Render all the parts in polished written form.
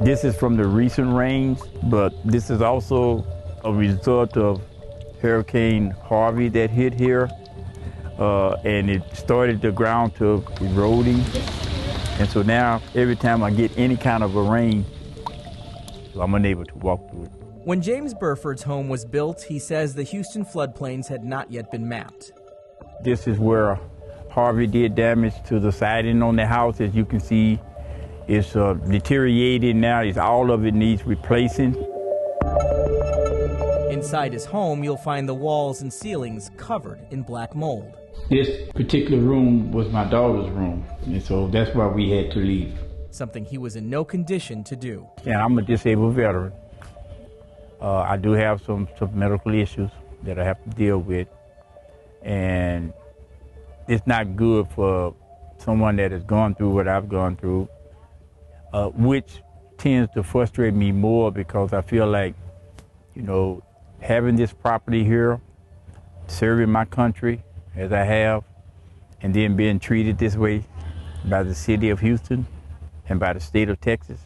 This is from the recent rains, but this is also a result of Hurricane Harvey that hit here, and it started the ground to eroding. And so now, every time I get any kind of a rain, I'm unable to walk through it. When James Burford's home was built, he says the Houston floodplains had not yet been mapped. This is where Harvey did damage to the siding on the house. As you can see, it's deteriorating now. All of it needs replacing. Inside his home, you'll find the walls and ceilings covered in black mold. This particular room was my daughter's room, and so that's why we had to leave. Something he was in no condition to do. Yeah, I'm a disabled veteran. I do have some medical issues that I have to deal with, and it's not good for someone that has gone through what I've gone through, which tends to frustrate me more because I feel like, you know, having this property here, serving my country as I have, and then being treated this way by the city of Houston and by the state of Texas,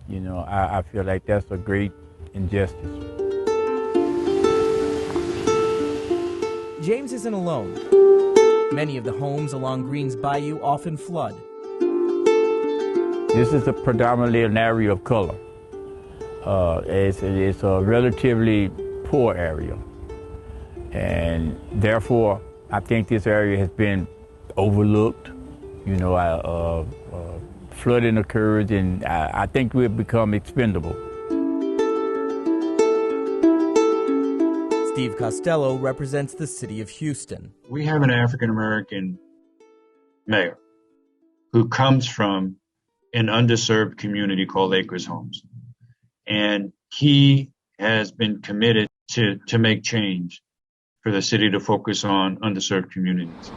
you know, I feel like that's a great injustice. James isn't alone. Many of the homes along Greens Bayou often flood. This is predominantly an area of color. It's a relatively poor area, and therefore I think this area has been overlooked. You know, flooding occurs, and I think we've become expendable. Steve Costello represents the city of Houston. We have an African-American mayor who comes from an underserved community called Acres Homes. And he has been committed to make change for the city to focus on underserved communities.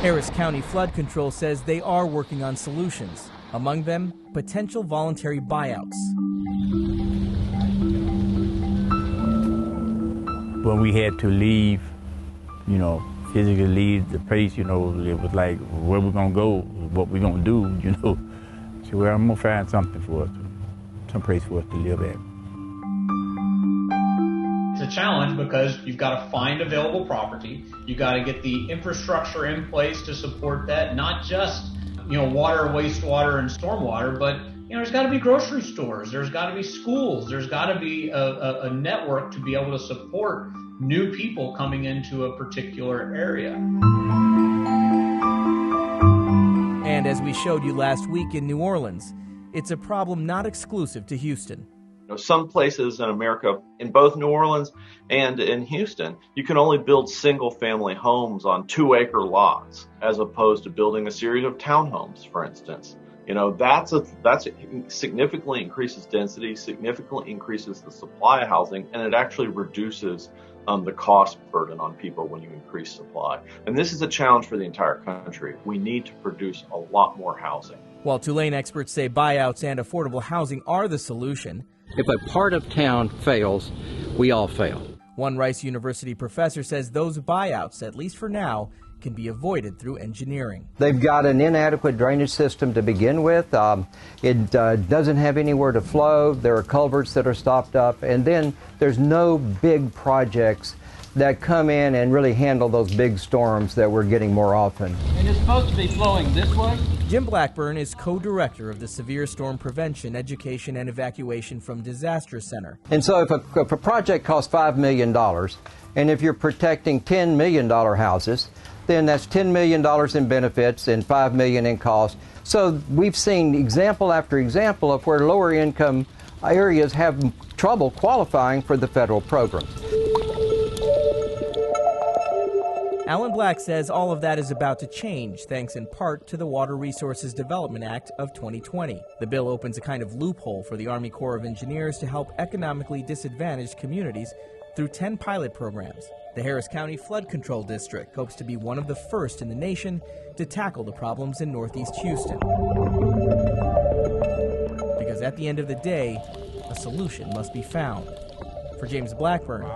Harris County Flood Control says they are working on solutions, among them potential voluntary buyouts. When we had to leave, you know, physically leave the place, you know, it was like, where we gonna go, what we gonna do, you know. So, well, I'm gonna find something for us, some place for us to live at. It's a challenge because you've got to find available property. You got to get the infrastructure in place to support that, not just, you know, water, wastewater, and stormwater, but, you know, there's got to be grocery stores, there's got to be schools, there's got to be a network to be able to support new people coming into a particular area. And as we showed you last week in New Orleans, it's a problem not exclusive to Houston. Some places in America, in both New Orleans and in Houston, you can only build single-family homes on 2-acre lots, as opposed to building a series of townhomes, for instance. You know, that's significantly increases density, significantly increases the supply of housing, and it actually reduces the cost burden on people when you increase supply. And this is a challenge for the entire country. We need to produce a lot more housing. While Tulane experts say buyouts and affordable housing are the solution, if a part of town fails, we all fail. One Rice University professor says those buyouts, at least for now, can be avoided through engineering. They've got an inadequate drainage system to begin with. It doesn't have anywhere to flow. There are culverts that are stopped up. And then there's no big projects that come in and really handle those big storms that we're getting more often. And it's supposed to be flowing this way? Jim Blackburn is co-director of the Severe Storm Prevention, Education, and Evacuation from Disaster Center. And so if a project costs $5 million, and if you're protecting $10 million houses, then that's $10 million in benefits and $5 million in cost. So we've seen example after example of where lower income areas have trouble qualifying for the federal programs. Alan Black says all of that is about to change, thanks in part to the Water Resources Development Act of 2020. The bill opens a kind of loophole for the Army Corps of Engineers to help economically disadvantaged communities through 10 pilot programs. The Harris County Flood Control District hopes to be one of the first in the nation to tackle the problems in Northeast Houston. Because at the end of the day, a solution must be found. For James Blackburn,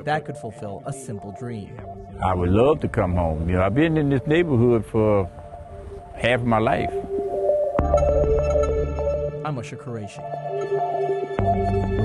that could fulfill a simple dream. I would love to come home. You know, I've been in this neighborhood for half of my life. I'm Usher Qureshi.